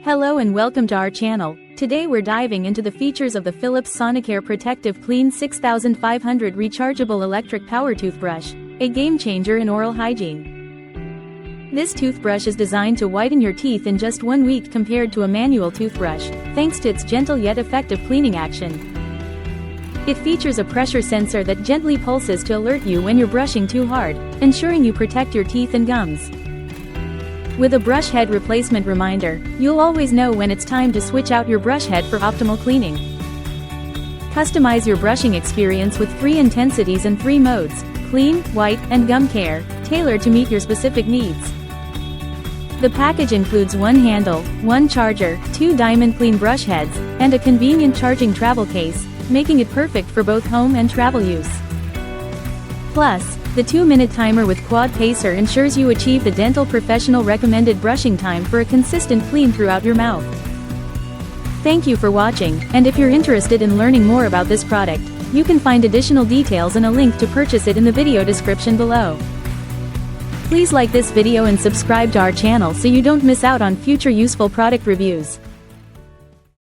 Hello and welcome to our channel. Today we're diving into the features of the PHILIPS Sonicare ProtectiveClean 6500 Rechargeable Electric Power Toothbrush, a game changer in oral hygiene. This toothbrush is designed to whiten your teeth in just 1 week compared to a manual toothbrush, thanks to its gentle yet effective cleaning action. It features a pressure sensor that gently pulses to alert you when you're brushing too hard, ensuring you protect your teeth and gums. With a brush head replacement reminder, you'll always know when it's time to switch out your brush head for optimal cleaning. Customize your brushing experience with 3 intensities and 3 modes: clean, white, and gum care, tailored to meet your specific needs. The package includes 1 handle, 1 charger, 2 diamond clean brush heads, and a convenient charging travel case, making it perfect for both home and travel use. Plus, the 2-minute timer with QuadPacer ensures you achieve the dental professional recommended brushing time for a consistent clean throughout your mouth. Thank you for watching, and if you're interested in learning more about this product, you can find additional details and a link to purchase it in the video description below. Please like this video and subscribe to our channel so you don't miss out on future useful product reviews.